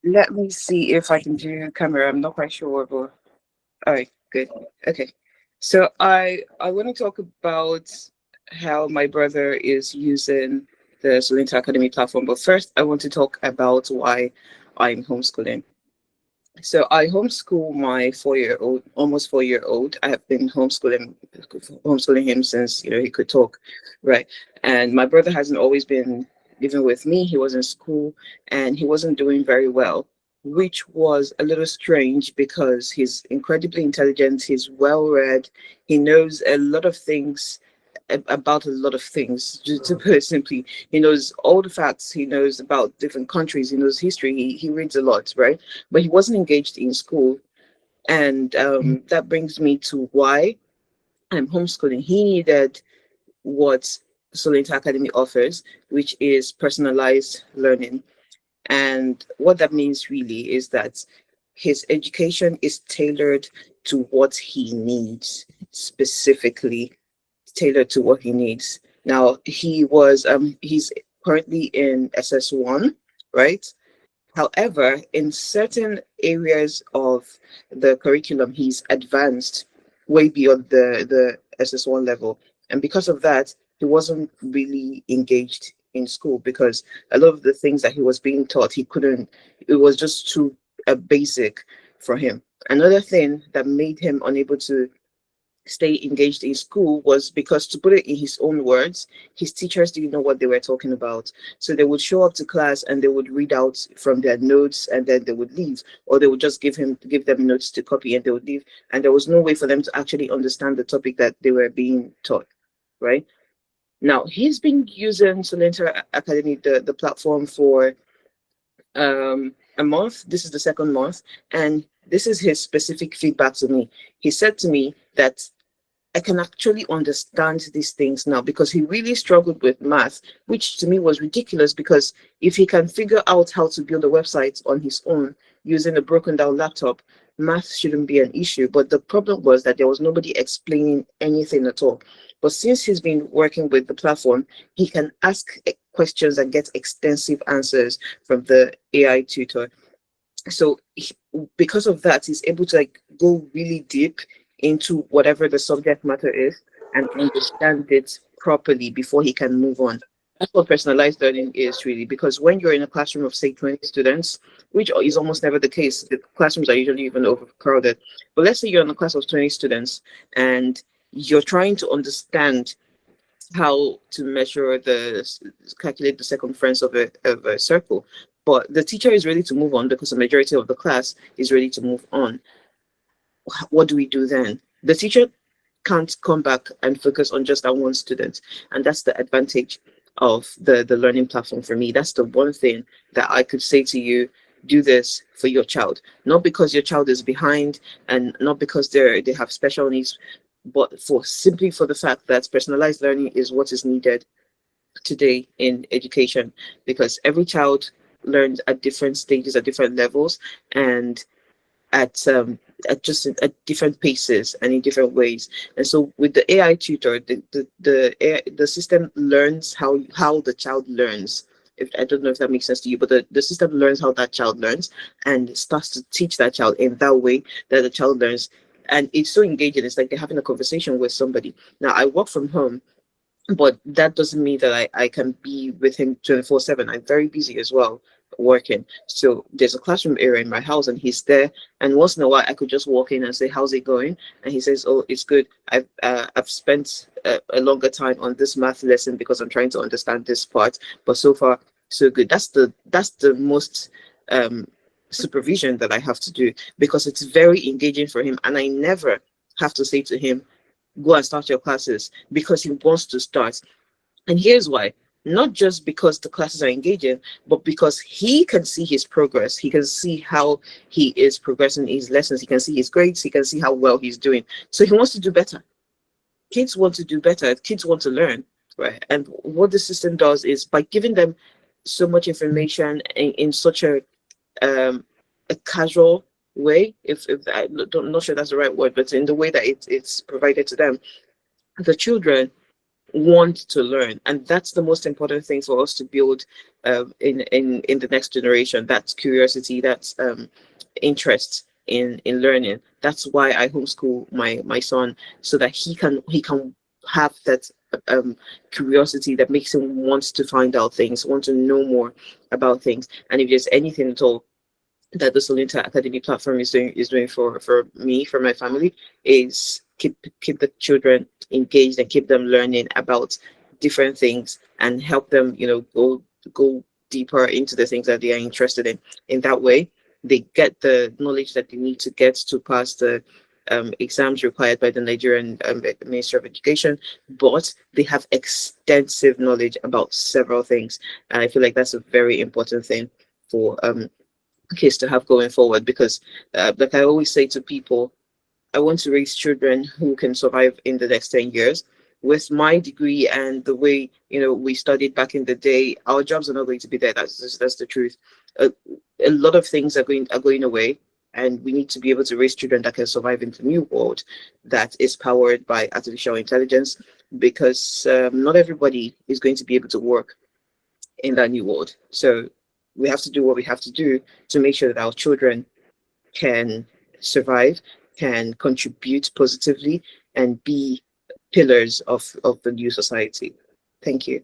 Let me see if I can do camera. I'm not quite sure, but all right, good. Okay. So I want to talk about how my brother is using the Solynta Academy platform. But first, I want to talk about why I'm homeschooling. So I homeschool my 4-year-old, almost 4-year old. I have been homeschooling him since he could talk, right? And my brother hasn't always been living with me. He was in school and he wasn't doing very well, which was a little strange because he's incredibly intelligent. He's well read. He knows a lot of things about a lot of things. Just to put it simply, he knows all the facts. He knows about different countries. He knows history. He reads a lot, right? But he wasn't engaged in school, and that brings me to why I'm homeschooling. He needed what Solynta Academy offers, which is personalized learning. And what that means really is that his education is tailored to what he needs, specifically tailored to what he needs. Now he's currently in SS1, right? However, in certain areas of the curriculum, he's advanced way beyond the SS1 level. And because of that, he wasn't really engaged in school because a lot of the things that he was being taught, he couldn't, it was just too basic for him. Another thing that made him unable to stay engaged in school was because, to put it in his own words, his teachers didn't know what they were talking about. So they would show up to class and they would read out from their notes and then they would leave, or they would just give them notes to copy and they would leave. And there was no way for them to actually understand the topic that they were being taught, right? Now he's been using Solynta Academy, the platform, for a month. This is the second month, and this is his specific feedback to me. He said to me that I can actually understand these things now because he really struggled with math, which to me was ridiculous because if he can figure out how to build a website on his own using a broken down laptop, math shouldn't be an issue. But the problem was that there was nobody explaining anything at all. But since he's been working with the platform, he can ask questions and get extensive answers from the AI tutor. So because of that, he's able to go really deep into whatever the subject matter is and understand it properly before he can move on. That's what personalized learning is really, because when you're in a classroom of say 20 students, which is almost never the case, the classrooms are usually even overcrowded. But let's say you're in a class of 20 students and you're trying to understand how to measure calculate the circumference of a circle, but the teacher is ready to move on because the majority of the class is ready to move on. What do we do then? The teacher can't come back and focus on just that one student, and that's the advantage of the learning platform for me. That's the one thing that I could say to you: do this for your child, not because your child is behind and not because they have special needs, but simply for the fact that personalized learning is what is needed today in education, because every child learns at different stages, at different levels, and at different paces and in different ways. And so with the AI tutor, the system learns how the child learns. If I don't know if that makes sense to you, but the system learns how that child learns and starts to teach that child in that way that the child learns. And it's so engaging. It's like they're having a conversation with somebody. Now I work from home, but that doesn't mean that I can be with him 24/7. I'm very busy as well working. So there's a classroom area in my house and he's there. And once in a while I could just walk in and say, how's it going? And he says, oh, it's good. I've spent a longer time on this math lesson because I'm trying to understand this part. But so far, so good. That's the most supervision that I have to do because it's very engaging for him. And I never have to say to him, go and start your classes, because he wants to start. And here's why: not just because the classes are engaging, but because he can see his progress. He can see how he is progressing in his lessons. He can see his grades. He can see how well he's doing. So he wants to do better. Kids want to do better. Kids want to learn, right? And what the system does is, by giving them so much information in such a casual way, if I'm not sure that's the right word, but in the way that it's provided to them, the children want to learn, and that's the most important thing for us to build in the next generation. That's curiosity, that's interest in learning. That's why I homeschool my son, so that he can have that curiosity that makes him want to find out things, want to know more about things. And if there's anything at all that the Solynta Academy platform is doing for me, for my family, is keep the children engaged and keep them learning about different things, and help them, go deeper into the things that they are interested in. In that way, they get the knowledge that they need to get to pass the exams required by the Nigerian Ministry of Education, but they have extensive knowledge about several things. And I feel like that's a very important thing for kids to have going forward, because like I always say to people, I want to raise children who can survive in the next 10 years. With my degree and the way, we studied back in the day, our jobs are not going to be there. That's the truth. A lot of things are going away, and we need to be able to raise children that can survive in the new world that is powered by artificial intelligence, because not everybody is going to be able to work in that new world. So we have to do what we have to do to make sure that our children can survive, can contribute positively, and be pillars of the new society. Thank you.